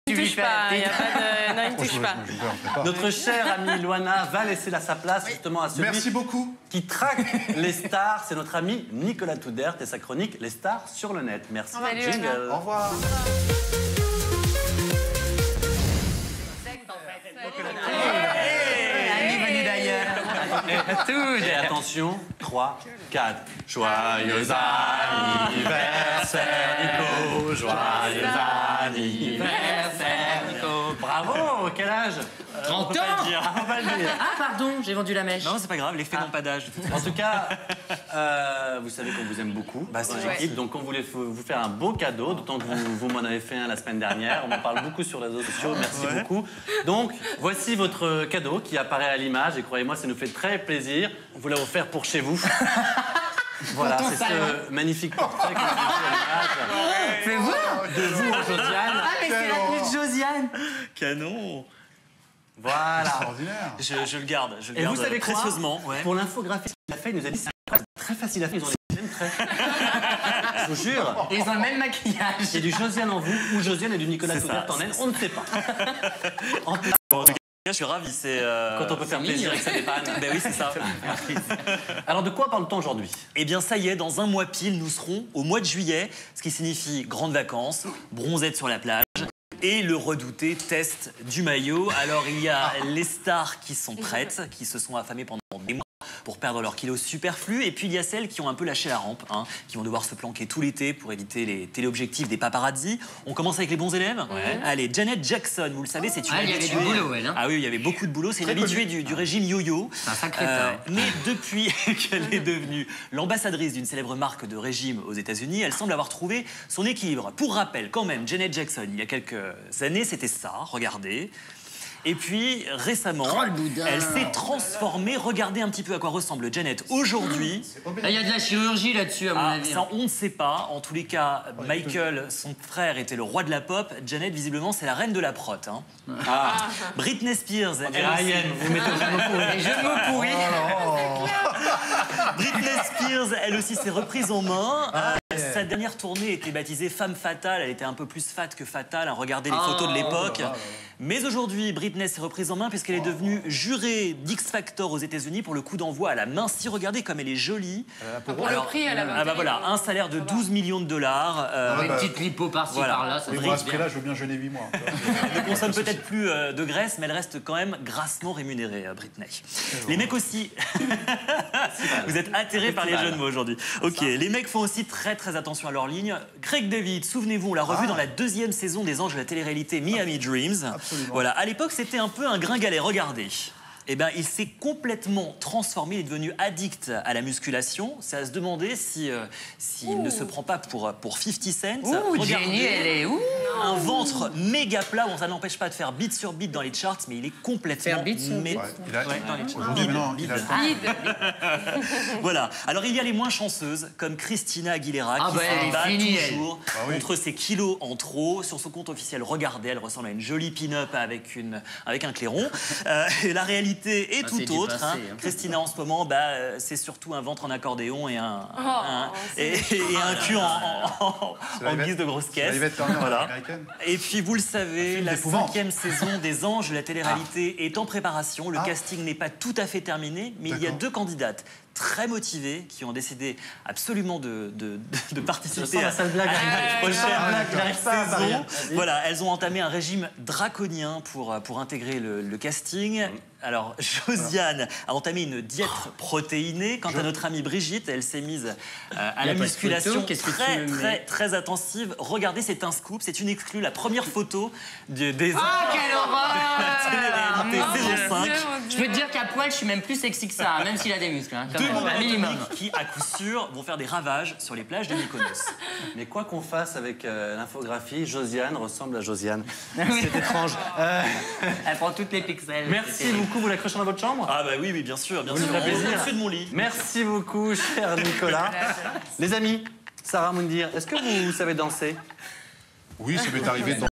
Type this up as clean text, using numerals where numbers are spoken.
Il ne touche pas, il n'y a pas de... Non, il ne touche pas. Notre chère amie Loana va laisser sa place justement à celui qui traque les stars. C'est notre ami Nicolas Toudert et sa chronique Les stars sur le net. Merci. Jingle. Au revoir. Et attention, 3, 4. Joyeux anniversaire, Nico. Joyeux anniversaire, Nico. Bravo, quel âge 30 ans. On va le dire. Ah, pardon, j'ai vendu la mèche. Non, c'est pas grave, l'effet d'empadage. En tout cas, vous savez qu'on vous aime beaucoup dans l'équipe, donc on voulait vous faire un beau cadeau, d'autant que vous m'en avez fait un la semaine dernière. On en parle beaucoup sur les réseaux sociaux, merci beaucoup. Donc, voici votre cadeau qui apparaît à l'image, et croyez-moi, ça nous fait très plaisir. On vous l'a offert pour chez vous. Voilà, c'est ce magnifique portrait que vous avez à l'image. Fais voir. De vous, Josiane. Ah, mais c'est la tenue de Josiane. Canon. Voilà. Extraordinaire. Je le garde, Et vous savez quoi précieusement. Pour l'infographie qu'il a fait, il nous a dit c'est très facile à faire. Ils ont les mêmes traits. Je vous jure. Et ils ont le même maquillage. Il y a du Josiane en vous ou Josiane et du Nicolas Toudert en elle, on ne sait pas. En tout cas, Je suis ravi, c'est... quand on peut faire plaisir et que ça dépanne. Ben oui, c'est ça. Alors de quoi parle-t-on aujourd'hui? Eh bien, ça y est, dans un mois pile, nous serons au mois de juillet, ce qui signifie grandes vacances, bronzette sur la plage et le redouté test du maillot. Alors, il y a les stars qui sont prêtes, qui se sont affamées pendant des mois pour perdre leurs kilos superflus. Et puis, il y a celles qui ont un peu lâché la rampe, qui vont devoir se planquer tout l'été pour éviter les téléobjectifs des paparazzis. On commence avec les bons élèves. Allez, Janet Jackson, vous le savez, c'est une habituée. Il y avait du boulot, elle. Ah oui, il y avait beaucoup de boulot. C'est une habituée du régime yo-yo. C'est un sacré temps. Mais depuis qu'elle est devenue l'ambassadrice d'une célèbre marque de régime aux États-Unis, elle semble avoir trouvé son équilibre. Pour rappel, quand même, Janet Jackson, il y a quelques années, c'était ça, regardez. Et puis, récemment, elle s'est transformée. Regardez un petit peu à quoi ressemble Janet aujourd'hui. Il y a de la chirurgie là-dessus, à mon avis. Ça, on ne sait pas. En tous les cas, Michael, son frère, était le roi de la pop. Janet, visiblement, c'est la reine de la prot. Britney Spears... vous mettez le jeu de mots pourris. Les jeux de mots pourris. Britney Spears, elle aussi, s'est reprise en main. Sa dernière tournée était baptisée Femme Fatale. Elle était un peu plus fat que fatale. Regardez les photos de l'époque. Mais aujourd'hui, Britney s'est reprise en main puisqu'elle est devenue jurée d'X Factor aux États-Unis pour le coup d'envoi à la main. Si regardez comme elle est jolie. Pour le prix, elle a voilà, un salaire de 12 millions de dollars. Une petite lipo par-ci, par-là. Ça Moi, à ce prix-là, je veux bien jeûner 8 mois. Elle ne consomme peut-être plus de graisse, mais elle reste quand même grassement rémunérée, Britney. Les mecs aussi. Vous êtes atterrés par les jeux de mots aujourd'hui. Ok, les mecs font aussi très attention à leur ligne. Craig David, souvenez-vous, on l'a revu dans la 2e saison des Anges de la télé-réalité Miami Dreams. Absolument. Voilà, à l'époque, c'était un peu un gringalet. Regardez. Eh ben, il s'est complètement transformé, il est devenu addict à la musculation. C'est à se demander s'il ne se prend pas pour 50 Cent. Jenny, elle est où? Un ventre méga plat, bon, ça n'empêche pas de faire beat sur beat dans les charts, mais il est complètement... Faire beat sur beat Voilà. Alors, il y a les moins chanceuses, comme Christina Aguilera, qui se bat toujours contre ses kilos en trop. Sur son compte officiel, regardez, elle ressemble à une jolie pin-up avec un clairon. Et la réalité est tout autre. Christina, en ce moment, c'est surtout un ventre en accordéon et un cul en guise de grosse caisse. Voilà. Et puis, vous le savez, la 5e saison des Anges de la télé-réalité est en préparation. Le casting n'est pas tout à fait terminé, mais il y a 2 candidates très motivées qui ont décidé absolument de participer à cette saison. Voilà, elles ont entamé un régime draconien pour intégrer le casting. Alors, Josiane a entamé une diète protéinée. Quant à notre amie Brigitte, elle s'est mise à la musculation très intensive. Regardez, c'est un scoop, c'est une exclue, la première photo des quelle horreur de la télé-réalité saison 5. Je peux te dire qu'à poil, je suis même plus sexy que ça, même s'il a des muscles. Deux minimum qui, à coup sûr, vont faire des ravages sur les plages de Mykonos. Mais quoi qu'on fasse avec l'infographie, Josiane ressemble à Josiane. C'est étrange. Elle prend toutes les pixels. Merci beaucoup, vous l'accrochez dans votre chambre? Ah bah oui, bien sûr. Ça fait plaisir. Au-dessus de mon lit. Merci beaucoup, cher Nicolas. Les amis, Sarah Moundir, est-ce que vous savez danser? Oui, ça m'est arrivé de